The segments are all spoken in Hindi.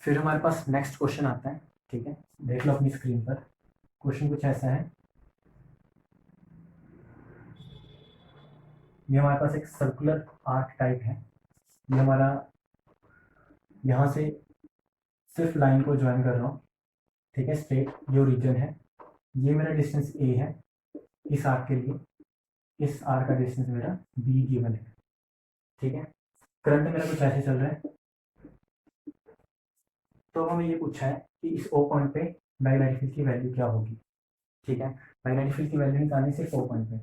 फिर हमारे पास नेक्स्ट क्वेश्चन आता है, ठीक है, देख लो अपनी स्क्रीन पर। क्वेश्चन कुछ ऐसा है, ये हमारे पास एक सर्कुलर आर्क टाइप है। ये हमारा यहाँ से सिर्फ लाइन को ज्वाइन कर रहा हूँ, ठीक है, स्ट्रेट जो रीजन है। ये मेरा डिस्टेंस ए है इस आर्क के लिए, इस आर्क का डिस्टेंस मेरा बी गिवन है, ठीक है। करंट मेरा कुछ ऐसे चल रहा है। तो हमें ये पूछा है कि इस ओ पॉइंट पे मैग्नेटिक फील्ड की वैल्यू क्या होगी, ठीक है। मैग्नेटिक फील्ड की वैल्यू निकालनी सिर्फ ओ पॉइंट पे।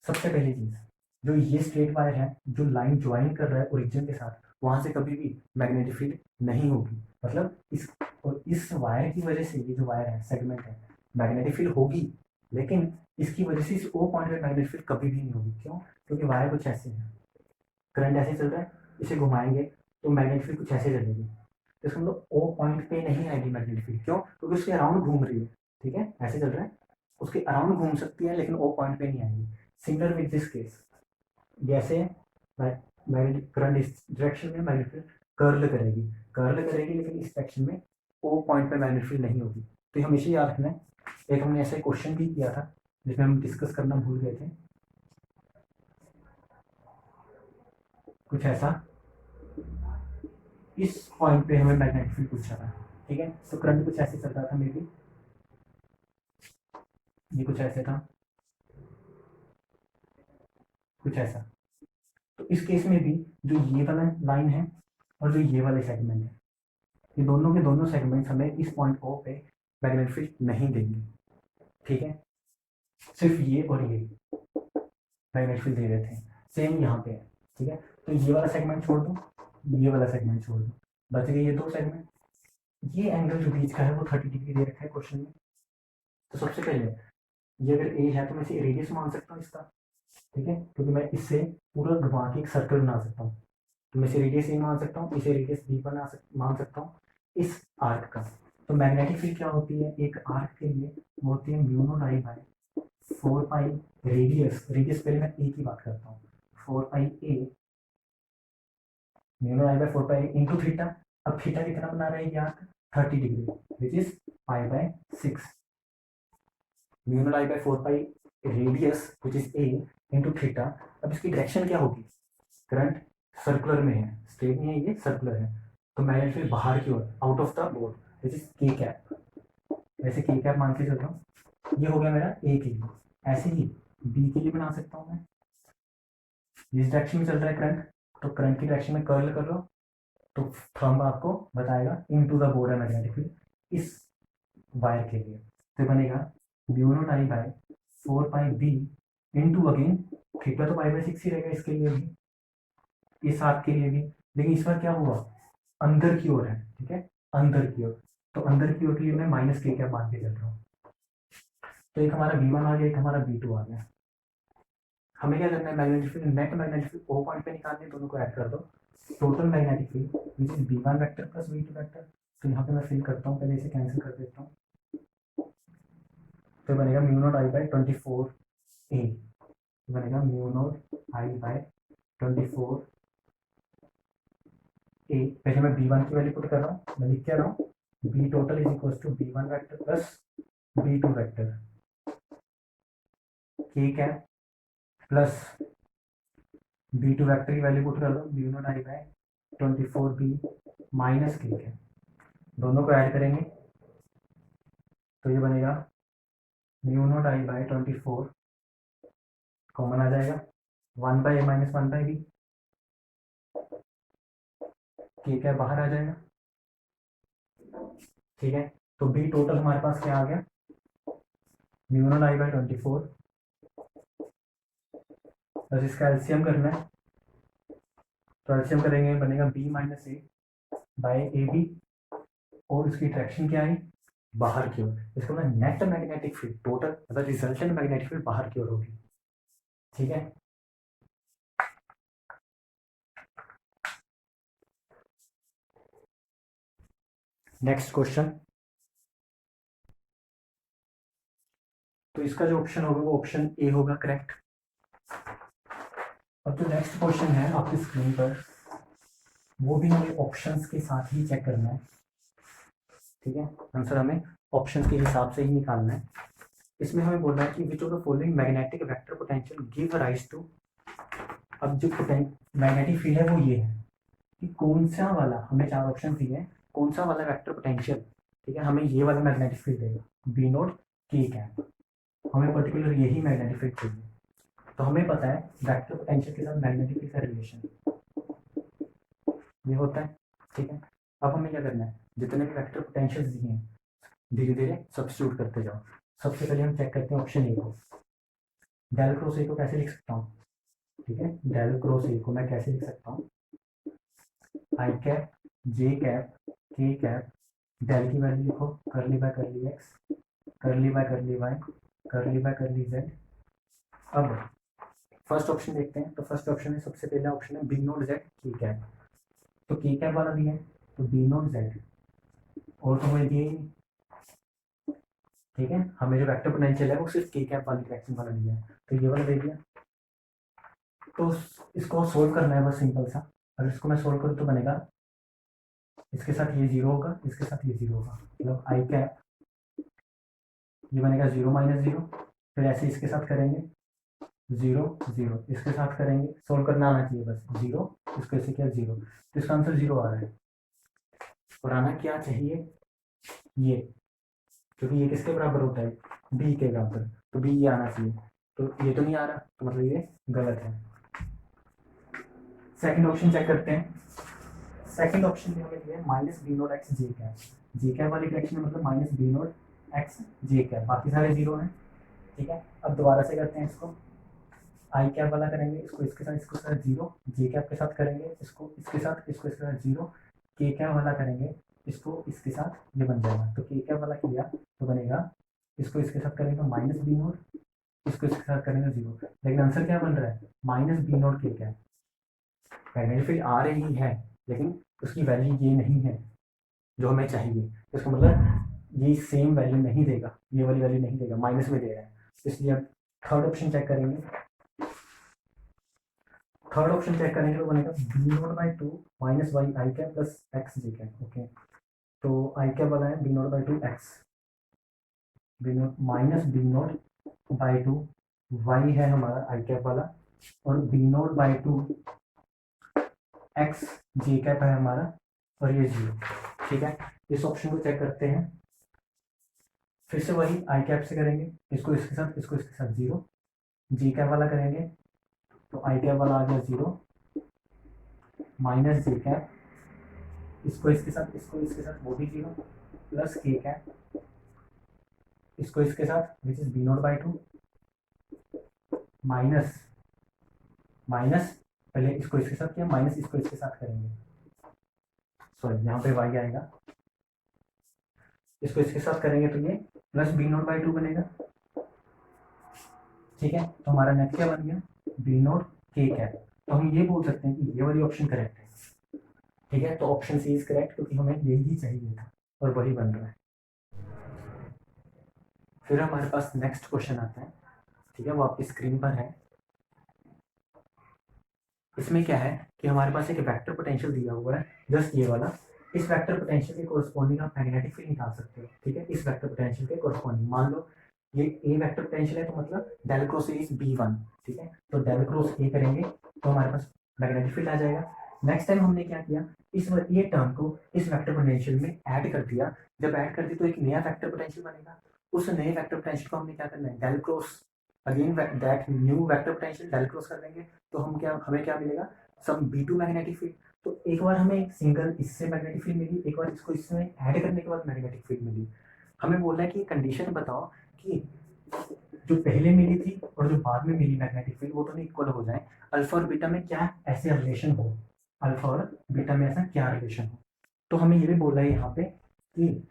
सबसे पहली चीज, जो ये स्ट्रेट वायर है जो लाइन ज्वाइन कर रहा है ओरिजिन के साथ, वहां से कभी भी मैग्नेटिक फील्ड नहीं होगी। मतलब इस वायर की वजह से, ये जो वायर है सेगमेंट है, मैग्नेटिक फील्ड होगी, लेकिन इसकी वजह से इस ओ पॉइंट पे मैग्नेटिक फील्ड कभी भी नहीं होगी। क्यों? क्योंकि वायर कुछ ऐसे है, करंट ऐसे चल रहा है, इसे घुमाएंगे तो मैग्नेटिक फील्ड कुछ ऐसे चलेगी। तो इसका मतलब ओ पॉइंट पे नहीं आएगी मैग्नेटिक फील्ड। क्यों? क्योंकि उसके अराउंड घूम रही है, ठीक है, ऐसे चल रहा है, उसके अराउंड घूम सकती है लेकिन ओ पॉइंट पे नहीं आएगी। सिमिलर विद दिस केस, जैसे मैग्नेटिक करंट इस डायरेक्शन में मैग्नेटिक फील्ड कर्ल करेगी लेकिन इस डायरेक्शन में ओ पॉइंट पे मैग्नेटिक फील्ड नहीं होगी। तो ये हमेशा याद रखना है। एक हमने ऐसा क्वेश्चन भी किया था जिसमें हम डिस्कस करना भूल गए थे, कुछ ऐसा, इस पॉइंट पे हमें मैग्नेटिक फील्ड पूछा था, ठीक है। तो करंट कुछ ऐसे चल रहा था, मे बी ये कुछ ऐसे था, कुछ ऐसा। तो इस केस में भी जो ये वाला लाइन है और जो ये वाले सेगमेंट है, ये दोनों के दोनों सेगमेंट्स हमें इस पॉइंट ओ पे मैग्नेटिक फील्ड नहीं देंगे, ठीक है। सिर्फ ये और ये मैग्नेटिक फील्ड दे रहे थे। सेम यहाँ पे है, ठीक है। तो ये वाला सेगमेंट छोड़ दो, ये वाला सेगमेंट छोड़ दो, बच गए ये दो सेगमेंट। ये एंगल जो बीच का है वो 30 डिग्री दे रखा है क्वेश्चन में। तो सबसे पहले ये अगर ए है तो मैं इसे रेडियस मान सकता हूँ इसका, ठीक है, क्योंकि मैं इससे पूरा घुमा के एक सर्कल बना सकता हूँ। तो मैं इसे रेडियस ए मान सकता हूँ, इसे रेडियस बी मान सकता हूँ इस आर्क का। तो मैग्नेटिक फील्ड क्या होती है एक आर्क के लिए? वो होती है mu naught I by 4 pi radius. Radius पहले मैं ए की बात करता हूँ, 4 pi A mu naught I by 4 pi into theta. अब थीटा कितना बना रहा है ये arc? 30 degree, which is pi by 6। Mu naught I by 4 pi radius which is A into theta. अब इसकी डायरेक्शन क्या होगी? करंट सर्कुलर में है, स्ट्रेट नहीं है, ये सर्कुलर है। तो मैग्नेटिक फील्ड बाहर की ओर, out of the board, which is K cap. वैसे के कैप मान के चल रहा हूँ। ये हो गया मेरा ए के लिए। ऐसे ही बी के लिए बना सकता हूँ मैं। जिस डायरेक्शन में चल रहा है करंट, तो करंट की डायरेक्शन में कर्ल कर लो, तो थंब आपको बताएगा इनटू द बोर्ड है मैग्नेटिक फील्ड इस वायर के लिए। तो बनेगा mu naught I by 4 pi B into again theta, तो पाई बाय 6 ही रहेगा इसके लिए भी, इस आर्क के लिए भी। लेकिन इस बार क्या हुआ, अंदर की ओर है, ठीक है, अंदर की ओर। तो अंदर की ओर के लिए मैं माइनस के क्या मान के चल रहा हूँ। तो एक हमारा V1 आ गया, एक हमारा V2 आ गया। हमें क्या करना है, magnetic field, net magnetic field O point पे निकालने, दोनों को ऐड कर दो। Total magnetic field which is V1 vector plus V2 vector. तो यहाँ पे मैं फिल करता हूँ, पहले इसे कैंसिल कर देता हूँ। तो बनेगा म्यू नॉट आई बाय 24 ए, बनेगा म्यू नॉट आई बाय 24 ए। पहले मैं B1 की वैल्यू पुट कर रहा हूँ, मैं लिख क्या रहा हूँ, B total is equal to B1 vector plus B2 vector, ठीक है, प्लस B2 वेक्टर की वैल्यू पुट कर दो, mu naught I by 24 B minus के है। दोनों को ऐड करेंगे तो ये बनेगा mu naught I by 24 common आ जाएगा, 1 by A minus 1 by B, के क्या बाहर आ जाएगा, ठीक है। तो बी टोटल हमारे पास क्या आ गया, म्यू नॉट आई बाय 24 बस इसका एलसीएम करना है। तो एलसीएम करेंगे, बनेगा B minus A by A B, और इसकी डायरेक्शन क्या है, बाहर की ओर। इसको ना नेट मैग्नेटिक फील्ड टोटल, मतलब रिजल्टेंट मैग्नेटिक फील्ड बाहर की ओर होगी, ठीक है। Next question. तो इसका जो ऑप्शन होगा वो ऑप्शन ए होगा, करेक्ट। अब जो नेक्स्ट क्वेश्चन है आपकी स्क्रीन पर, वो भी हमें ऑप्शंस के साथ ही चेक करना है, ठीक है। आंसर हमें ऑप्शंस के हिसाब से ही निकालना है। इसमें हमें बोलना है कि which of the following magnetic vector potential give rise to, अब जो मैग्नेटिक फील्ड है वो ये है कि कौन सा वाला, हमें 4 ऑप्शन दिए हैं, कौन सा वाला वेक्टर पोटेंशियल, ठीक है, हमें ये वाला मैग्नेटिक फील्ड देगा, बी नोट के कैप, हमें पर्टिकुलर यही मैग्नेटिक फील्ड चाहिए। तो हमें पता है वेक्टर पोटेंशियल के साथ मैग्नेटिक फील्ड का रिलेशन ये होता है, ठीक है। अब हमें क्या करना है, जितने भी वेक्टर पोटेंशियल दिए हैं धीरे धीरे सब्स्टिट्यूट करते जाओ। सबसे पहले हम चेक करते हैं ऑप्शन ए को, डेल क्रॉस ए को कैसे लिख सकता हूँ, ठीक है, डेल क्रॉस ए को मैं कैसे लिख सकता हूँ, आई कैप जे कैप के कैप, डेल की वैल्यू लिखो, करली बाय करली एक्स, करली बाय करली वाई, करली बाय करली जेड। अब फर्स्ट ऑप्शन देखते हैं, तो फर्स्ट ऑप्शन में सबसे पहला ऑप्शन है बी नोट जेड के कैप, तो के कैप वाला दिया है तो बी नोट जेड, और तो हमें दिए ही नहीं, ठीक है, हमें जो वेक्टर पोटेंशियल है वो सिर्फ के कैप वाली डायरेक्शन वाला दिया है, तो ये वाला दे दिया। तो इसको सोल्व करना है बस सिंपल सा, अगर इसको मैं सोल्व करूँ तो बनेगा इसके साथ ये जीरो होगा, इसके साथ ये जीरो होगा, मतलब आई कैप ये बनेगा 0 माइनस 0, फिर ऐसे इसके साथ करेंगे 0 0, इसके साथ करेंगे, सोल्व करना आना चाहिए बस 0, इसको ऐसे किया 0, तो इसका आंसर 0 आ रहा है। और आना क्या चाहिए ये, क्योंकि ये किसके बराबर होता है, बी के बराबर, तो बी ये आना चाहिए, तो ये तो नहीं आ रहा, तो मतलब ये गलत है। सेकंड ऑप्शन चेक करते हैं, सेकंड ऑप्शन में हमें दिया है minus B naught x J cap, जे कैप वाली डायरेक्शन में मतलब minus B naught x J cap, बाकी सारे जीरो हैं, ठीक है। अब दोबारा से करते हैं इसको, आई कैप वाला करेंगे, इसको इसके साथ, इसको साथ जीरो, जे कैप के साथ करेंगे, इसको इसके साथ, इसको इसके साथ जीरो, के कैप वाला करेंगे, इसको इसके साथ, ये बन जाएगा, तो के कैप वाला किया तो बनेगा, इसको इसके साथ करेंगे माइनस बी नोट, इसको इसके साथ करेंगे 0, लेकिन आंसर क्या बन रहा है, माइनस बी नोट के कैप, मैग्नेटिक फील्ड आ रही है लेकिन उसकी वैल्यू ये नहीं है जो हमें चाहिए, इसका मतलब ये सेम वैल्यू नहीं देगा, ये वाली वैल्यू नहीं देगा, माइनस में दे रहा है, इसलिए अब थर्ड ऑप्शन चेक करेंगे, थर्ड ऑप्शन चेक करेंगे तो बनेगा B naught by 2 minus Y I cap plus X J cap, okay, तो आई कैप वाला है B naught by 2 X, B naught minus B naught by 2 Y है हमारा आई कैप वाला, और B naught by 2 X J cap है हमारा, और ये 0, ठीक है। इस ऑप्शन को चेक करते हैं, फिर से वही आई कैप से करेंगे, इसको इसके साथ, इसको इसके साथ 0, जी कैप वाला करेंगे तो आई कैप वाला आ गया 0 माइनस जे कैप, इसको इसके साथ, इसको इसके साथ वो भी 0, प्लस के कैप, इसको इसके साथ which is B naught by 2 minus minus, पहले इसको इसके साथ किया, माइनस इसको इसके साथ करेंगे, सॉरी यहाँ पे वाई आएगा, इसको इसके साथ करेंगे तो ये प्लस बी नोट बाई 2 बनेगा, ठीक है। तो हमारा नेट क्या बन गया, बी नोट के कैप, तो हम ये बोल सकते हैं कि ये वाली ऑप्शन करेक्ट है, ठीक है। तो ऑप्शन सी इज करेक्ट, क्योंकि हमें यही चाहिए था और वही बन रहा है। फिर हमारे पास नेक्स्ट क्वेश्चन आता है, ठीक है, वो आपकी स्क्रीन पर है। इसमें क्या है कि हमारे पास एक वेक्टर पोटेंशियल दिया हुआ है, जस्ट ये वाला, इस वेक्टर पोटेंशियल के कोरस्पॉन्डिंग आप मैग्नेटिक फील्ड निकाल सकते हो, ठीक है, इस वेक्टर पोटेंशियल के कोरस्पॉन्डिंग, मान लो ये ए वेक्टर पोटेंशियल है, तो मतलब del cross A is B one, ठीक है, तो डेल क्रॉस ए करेंगे तो हमारे पास मैग्नेटिक फील्ड आ जाएगा। नेक्स्ट टाइम हमने क्या किया, ये टर्म को इस वेक्टर पोटेंशियल में ऐड कर दिया, जब ऐड कर दी तो एक नया वेक्टर पोटेंशियल बनेगा, उस नए वेक्टर पोटेंशियल को हमने क्या करना है, del cross again that new vector potential del cross कर देंगे, तो हमें क्या मिलेगा, सम B2 मैग्नेटिक फील्ड। तो एक बार हमें सिंगल इससे मैग्नेटिक फील्ड मिली, एक बार इसको इसमें ऐड करने के बाद मैग्नेटिक फील्ड मिली। हमें बोल रहा है कि कंडीशन बताओ कि जो पहले मिली थी और जो बाद में मिली मैग्नेटिक फील्ड वो दोनों इक्वल हो जाए, अल्फा और बीटा में क्या ऐसे रिलेशन हो, अल्फा और बीटा में ऐसा क्या रिलेशन हो। तो हमें ये भी बोल रहा है यहाँ पे कि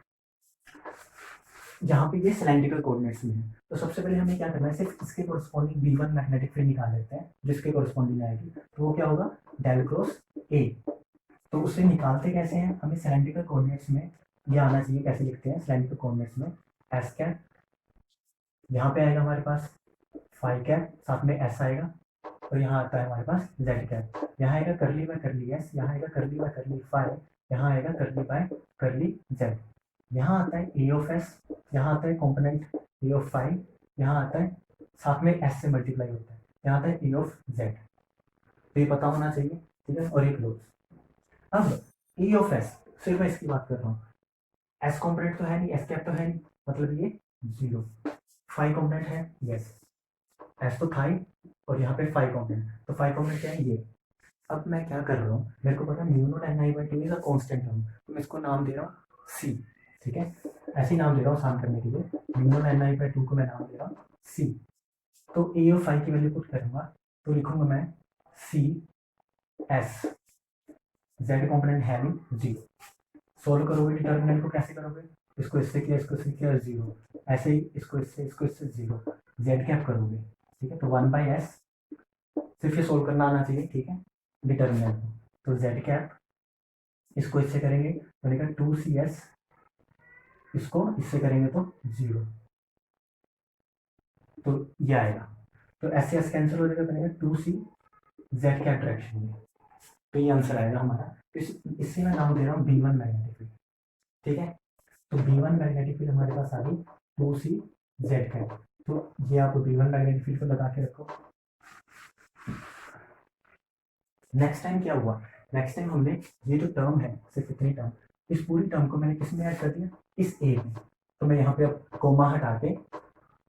जहाँ पे ये सिलेंड्रिकल कोऑर्डिनेट्स में है, तो सबसे पहले हमें क्या करना है, सिर्फ इसके कोरस्पॉन्डिंग B1 मैग्नेटिक फील्ड निकाल लेते हैं, जिसके कोरस्पॉन्डिंग आएगी, तो वो क्या होगा, डेल क्रॉस ए। तो उसे निकालते कैसे हैं, हमें सिलेंड्रिकल कोऑर्डिनेट्स में ये आना चाहिए, कैसे लिखते हैं सिलेंड्रिकल कोऑर्डिनेट्स में, एस कैप यहाँ पे आएगा हमारे पास फाई कैप, साथ में एस आएगा, और यहाँ आता है हमारे पास जेड कैप, यहाँ आएगा करली बाय करली एस, यहाँ आएगा करली बाय करली फाई, यहाँ आएगा करली बाय करली जेड, यहाँ आता है ए ऑफ एस, यहाँ आता है कॉम्पोनेंट ए ऑफ फाई, यहाँ आता है साथ में एस से मल्टीप्लाई होता है, यहाँ आता है ए ऑफ जेड। तो ये पता होना चाहिए, ठीक है, और ये क्लोज। अब ए ऑफ एस, सिर्फ मैं इसकी बात कर रहा हूँ, एस कॉम्पोनेंट तो है नहीं, एस कैप तो है नहीं, मतलब ये जीरो। फाई कॉम्पोनेंट है, यस, एस तो था ही, और यहाँ पे फाई कॉम्पोनेंट, तो फाई कॉम्पोनेंट क्या है, ये। अब मैं क्या कर रहा हूँ, मेरे को पता है mu naught N I by two is a constant term, तो मैं इसको नाम दे रहा हूँ सी, ठीक है, ऐसे ही नाम दे रहा हूँ आसान करने के लिए, mu naught N I by to को मैं नाम दे रहा हूँ सी। तो ए और फाई की वैल्यू पुट करूँगा, तो लिखूंगा मैं सी एस, जेड कॉम्पोनेंट है नहीं, जीरो। सोल्व करोगे डिटर्मिनेंट को, कैसे करोगे, इसको इससे किया, इसको इससे किया, जीरो, ऐसे ही इसको इससे जीरो, जेड कैप करोगे, ठीक है, तो 1/s, सिर्फ ये सोल्व करना आना चाहिए, ठीक है, डिटर्मिनेंट को। तो जेड कैप, इसको इससे करेंगे तो बनेगा 2cs, इसको इससे करेंगे तो जीरो, तो ये आएगा, तो एस एस कैंसिल हो जाएगा, बनेगा 2c जेड कैप डायरेक्शन में, तो ये आंसर आएगा हमारा। इससे मैं नाम दे रहा हूँ B1 मैग्नेटिक फील्ड, ठीक है, तो B1 मैग्नेटिक फील्ड हमारे पास आ गई 2c जेड कैप। तो ये आप B1 मैग्नेटिक फील्ड को लगा के रखो। नेक्स्ट टाइम क्या हुआ, नेक्स्ट टाइम हमने ये जो टर्म है, सिर्फ इतनी टर्म, इस पूरी टर्म को मैंने किस में ऐड कर दिया, इस ए में, तो मैं यहाँ पे अब कोमा हटा के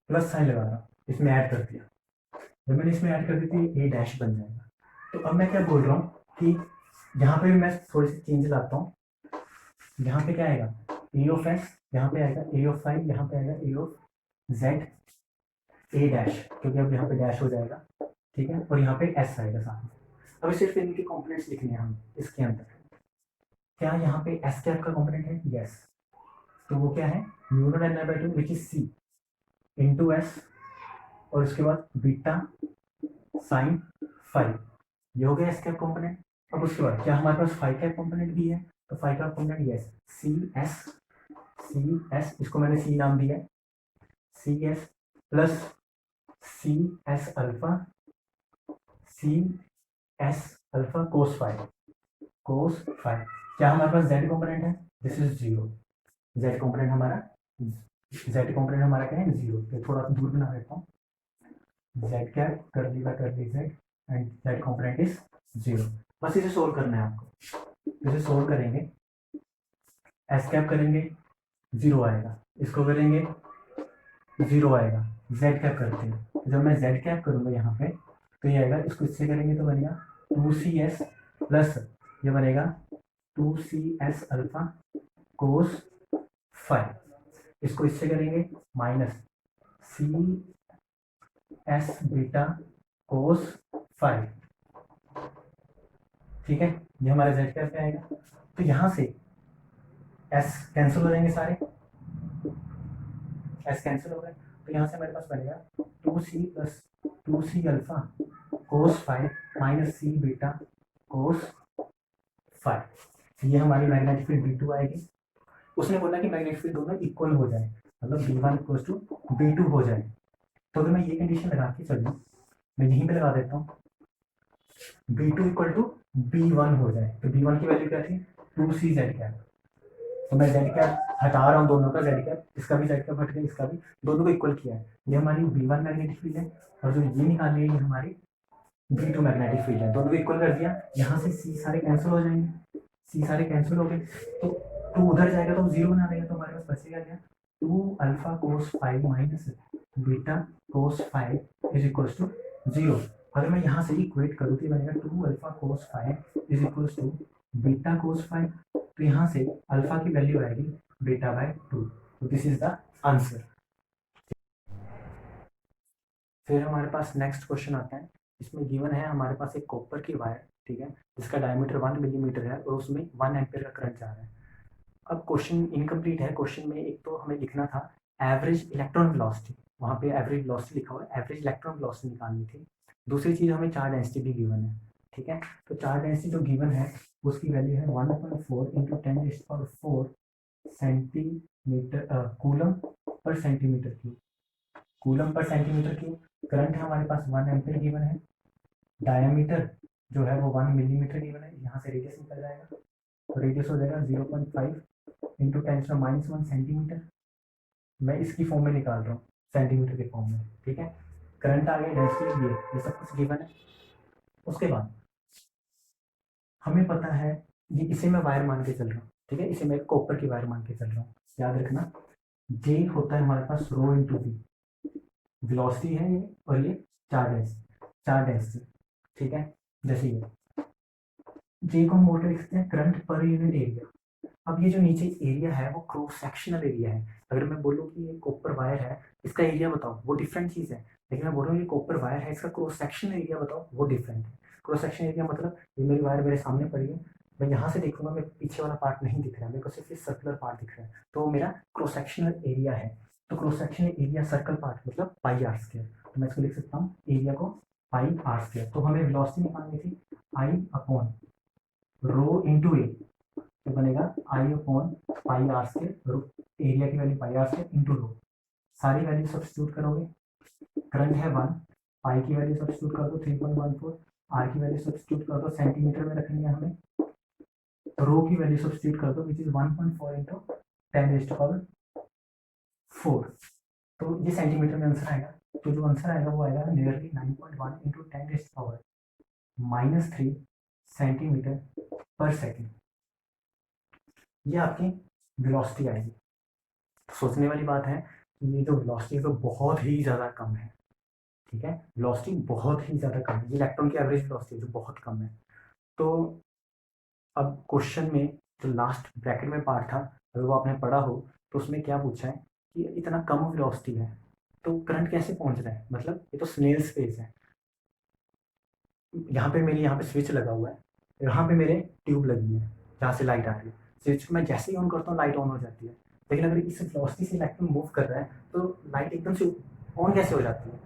प्लस साइन लगा रहा हूँ, इसमें ऐड कर दिया, जब मैंने इसमें ऐड कर दी थी ए डैश बन जाएगा। तो अब मैं क्या बोल रहा हूँ कि यहाँ पे मैं थोड़ी सी चेंज लाता हूँ, यहाँ पे क्या आएगा, ए ऑफ एस, यहाँ पे आएगा ए ऑफ फाई, यहाँ पे आएगा ए ऑफ जेड ए डैश, क्योंकि अब यहाँ पे डैश हो जाएगा, ठीक है, और यहाँ पे एस आएगा साथ में। अब सिर्फ इनके कॉम्पोनेंट्स लिखने हैं हम इसके अंदर। क्या यहाँ पे एस कैप का कॉम्पोनेंट है, यस, तो वो क्या है, mu naught N I by two which is C into S, और उसके बाद बीटा साइन फाइव, ये हो गया एस कैप कॉम्पोनेंट। अब उसके बाद क्या हमारे पास फाइव कैप कॉम्पोनेंट भी है, तो phi cap component yes, C S, इसको मैंने सी नाम दिया है, C S plus C S alpha, C S alpha cos phi, क्या हमारे पास जेड कॉम्पोनेंट है, this is zero, Z component हमारा क्या है, जीरो, तो थोड़ा दूर बना देता हूँ, जेड कैप करली बाय करली Z and Z component is zero. बस इसे सोल्व करना है आपको, इसे सोल्व करेंगे, एस कैप करेंगे जीरो आएगा, इसको करेंगे जीरो आएगा, जेड कैप करते हैं, जब मैं जेड कैप करूंगा यहाँ पे तो ये आएगा, इसको इससे करेंगे तो बनेगा 2cs प्लस ये बनेगा 2cs अल्फा कोस फाइव, इसको इससे करेंगे minus C S beta cos phi, ठीक है, ये हमारा जेड कैप पे आएगा। तो यहाँ से एस कैंसिल हो जाएंगे सारे, एस कैंसिल हो गए, तो यहाँ से हमारे पास बनेगा 2c plus 2c alpha cos phi minus C beta cos phi, ये हमारी मैग्नेटिक फील्ड B2 आएगी। उसने बोला कि मैग्नेटिक फील्ड दोनों इक्वल हो जाए, मतलब B1 इक्वल टू B2 हो जाए, तो अगर मैं ये कंडीशन लगा के चलूँ, मैं यहीं पे लगा देता हूँ, B2 इक्वल टू B1 हो जाए, तो B1 की वैल्यू क्या थी, 2c जेड कैप, तो मैं जेड कैप हटा रहा हूँ, दोनों का जेड कैप, इसका भी जेड कैप हट गया, इसका भी, दोनों को इक्वल किया है, ये हमारी B1 मैग्नेटिक फील्ड है, और जो ये निकाली है ये हमारी B2 मैग्नेटिक फील्ड है, दोनों को इक्वल कर दिया, यहाँ से सी सारे कैंसिल हो जाएंगे, सी सारे कैंसिल हो गए, तो टू उधर जाएगा तो जीरो बना देगा, तो हमारे पास बचेगा क्या, 2 alpha cos phi minus beta cos phi is equal to zero. अगर मैं यहाँ से इक्वेट करूँ तो बनेगा 2 alpha cos phi is equal to beta cos phi, तो यहाँ से अल्फा की वैल्यू आएगी बीटा बाय 2, तो दिस इज द आंसर। फिर हमारे पास नेक्स्ट क्वेश्चन आता है, इसमें गिवन है हमारे पास एक कॉपर की वायर, ठीक है, जिसका डायमीटर 1 मिलीमीटर है और उसमें 1 एम्पियर का करंट जा रहा है। अब क्वेश्चन इनकम्प्लीट है, क्वेश्चन में एक तो हमें लिखना था एवरेज इलेक्ट्रॉन वेलोसिटी, वहाँ पे एवरेज वेलोसिटी लिखा हुआ है, एवरेज इलेक्ट्रॉन वेलोसिटी निकालनी थी। दूसरी चीज़ हमें चार्ज डेंसिटी भी गिवन है, ठीक है, तो चार्ज डेंसिटी जो गिवन है उसकी वैल्यू है 1.4 into 10⁴ centimetre coulomb per centimetre cube, coulomb per centimetre cube. Current है हमारे पास 1 एम्पियर गिवन है, डायमीटर जो है वो 1 मिलीमीटर गिवन है, यहाँ से रेडियस निकल जाएगा, तो रेडियस हो जाएगा 0.5 इंटू 10⁻⁻1 सेंटीमीटर। मैं इसकी फॉर्म में निकाल रहा हूँ, सेंटीमीटर के फॉर्म में, ठीक है। करंट आ गया, डेंसिटी ये सब कुछ गिवन है। उसके बाद हमें पता है, ये इसे मैं वायर मान के चल रहा हूँ, ठीक है, इसे मैं कॉपर की वायर मान के चल रहा हूँ। याद रखना, जे होता है हमारे पास रो इंटू वी, वेलोसिटी है ये, और ये चार्ज, ठीक है। जैसे ये जे को हम बोल के लिखते हैं करंट पर यूनिट एरिया। अब ये जो नीचे एरिया है वो क्रॉस सेक्शनल एरिया है। अगर मैं बोलूँ कि ये कॉपर वायर है, इसका एरिया बताओ, वो डिफरेंट चीज़ है। लेकिन मैं बोल रहा हूँ ये कॉपर वायर है, इसका क्रॉस सेक्शनल एरिया बताओ, वो डिफरेंट है। क्रॉस सेक्शन एरिया मतलब ये मेरी वायर मेरे सामने पड़ी है, मैं यहाँ से देखूंगा, मेरे पीछे वाला पार्ट नहीं दिख रहा है, मेरे को सिर्फ ये सर्कुलर पार्ट दिख रहा है, तो मेरा क्रॉस सेक्शनल एरिया है। तो cross sectional area circle part मतलब पाई आर स्क्वायर, तो मैं इसको लिख सकता हूँ एरिया को पाई आर स्क्वायर। तो हमें वेलोसिटी निकालनी थी आई अपॉन रो इंटू ए, तो बनेगा I upon pi r square, area की value pi r square into rho. सारी वैल्यू सब्स्टिट्यूट करोगे, करंट है 1, पाई की वैल्यू सब्स्टिट्यूट कर दो 3.14, आर की वैल्यू सब्स्टिट्यूट कर दो, सेंटीमीटर में रखनी है हमें, रो की वैल्यू सब्स्टिट्यूट कर दो विच इज 1.4 इंटू 10⁻⁴। तो ये सेंटीमीटर में आंसर आएगा, तो जो आंसर आएगा वो आएगा नियरली 9.1 इंटू 10⁻³ सेंटीमीटर पर सेकेंड। ये आपकी वेलोसिटी आएगी। तो सोचने वाली बात है कि ये जो वेलोसिटी है तो बहुत ही ज़्यादा कम है, ठीक है, वेलोसिटी बहुत ही ज़्यादा कम है, ये इलेक्ट्रॉन की एवरेज वेलोसिटी है जो बहुत कम है। तो अब क्वेश्चन में जो लास्ट ब्रैकेट में पार्ट था, अगर वो आपने पढ़ा हो तो उसमें क्या पूछा है कि इतना कम वेलोसिटी है तो करंट कैसे पहुंच रहा है, मतलब ये तो स्नेल स्पेस है। यहाँ पे मेरी यहाँ पे स्विच लगा हुआ है, यहाँ पे मेरे ट्यूब लगी है जहाँ से लाइट आ रही है, स्विच को मैं जैसे ही ऑन करता हूँ लाइट ऑन हो जाती है। लेकिन अगर इस वेलोसिटी से इलेक्ट्रॉन मूव कर रहा है तो लाइट एकदम से ऑन कैसे हो जाती है।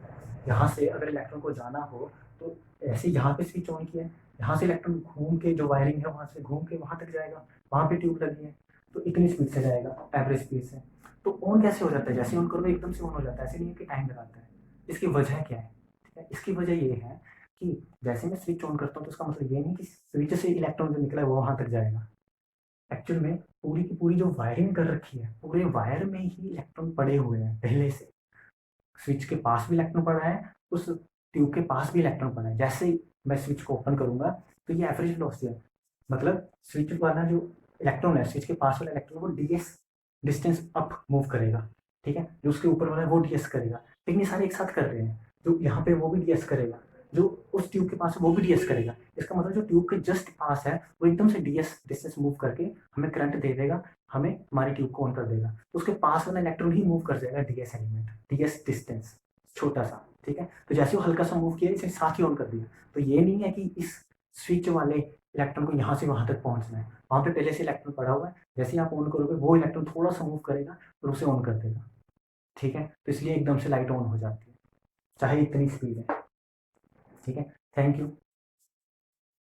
यहाँ से अगर इलेक्ट्रॉन को जाना हो तो ऐसे यहाँ पे स्विच ऑन किया है, यहाँ से इलेक्ट्रॉन घूम के जो वायरिंग है वहाँ से घूम के वहाँ तक जाएगा, वहाँ पे ट्यूब लगी है, तो इतनी स्पीड से जाएगा एवरेज स्पीड से। तो ऑन कैसे हो जाता है, जैसे ऑन करो एकदम से ऑन हो जाता है, ऐसे नहीं है कि टाइम लगाता है। इसकी वजह क्या है, ठीक है, इसकी वजह ये है कि जैसे मैं स्विच ऑन करता हूँ तो उसका मतलब ये नहीं कि स्विच से इलेक्ट्रॉन जो निकला है वो वहां तक जाएगा। एक्चुअल में पूरी की पूरी जो वायरिंग कर रखी है, पूरे वायर में ही इलेक्ट्रॉन पड़े हुए हैं पहले से। स्विच के पास भी इलेक्ट्रॉन पड़ा है, उस ट्यूब के पास भी इलेक्ट्रॉन पड़ा है। जैसे ही मैं स्विच को ओपन करूंगा तो ये एवरेज वेलोसिटी है, मतलब स्विच वाला जो इलेक्ट्रॉन है, स्विच के पास वाला इलेक्ट्रॉन वो डीएस डिस्टेंस अप मूव करेगा, ठीक है, जो उसके ऊपर वाला है वो डीएस करेगा। लेकिन ये सारे एक साथ कर रहे हैं, जो यहाँ पे वो भी डीएस करेगा, जो उस ट्यूब के पास है वो भी डीएस करेगा। इसका मतलब जो ट्यूब के जस्ट पास है वो एकदम से डीएस डिस्टेंस मूव करके हमें करंट दे देगा, हमें हमारी ट्यूब को ऑन कर देगा। तो उसके पास वाला इलेक्ट्रॉन ही मूव कर जाएगा डीएस एलिमेंट, डीएस डिस्टेंस छोटा सा, ठीक है। तो जैसे वो हल्का सा मूव किया इसे साथ ही ऑन कर दिया। तो ये नहीं है कि इस स्विच वाले इलेक्ट्रॉन को यहाँ से वहां तक पहुंचना है, वहां पे पहले से इलेक्ट्रॉन पड़ा हुआ है, जैसे ही आप ऑन करोगे वो इलेक्ट्रॉन थोड़ा सा मूव करेगा और उसे ऑन कर देगा, ठीक है। तो इसलिए एकदम से लाइट ऑन हो जाती है चाहे इतनी स्पीड है, ठीक है। Thank you.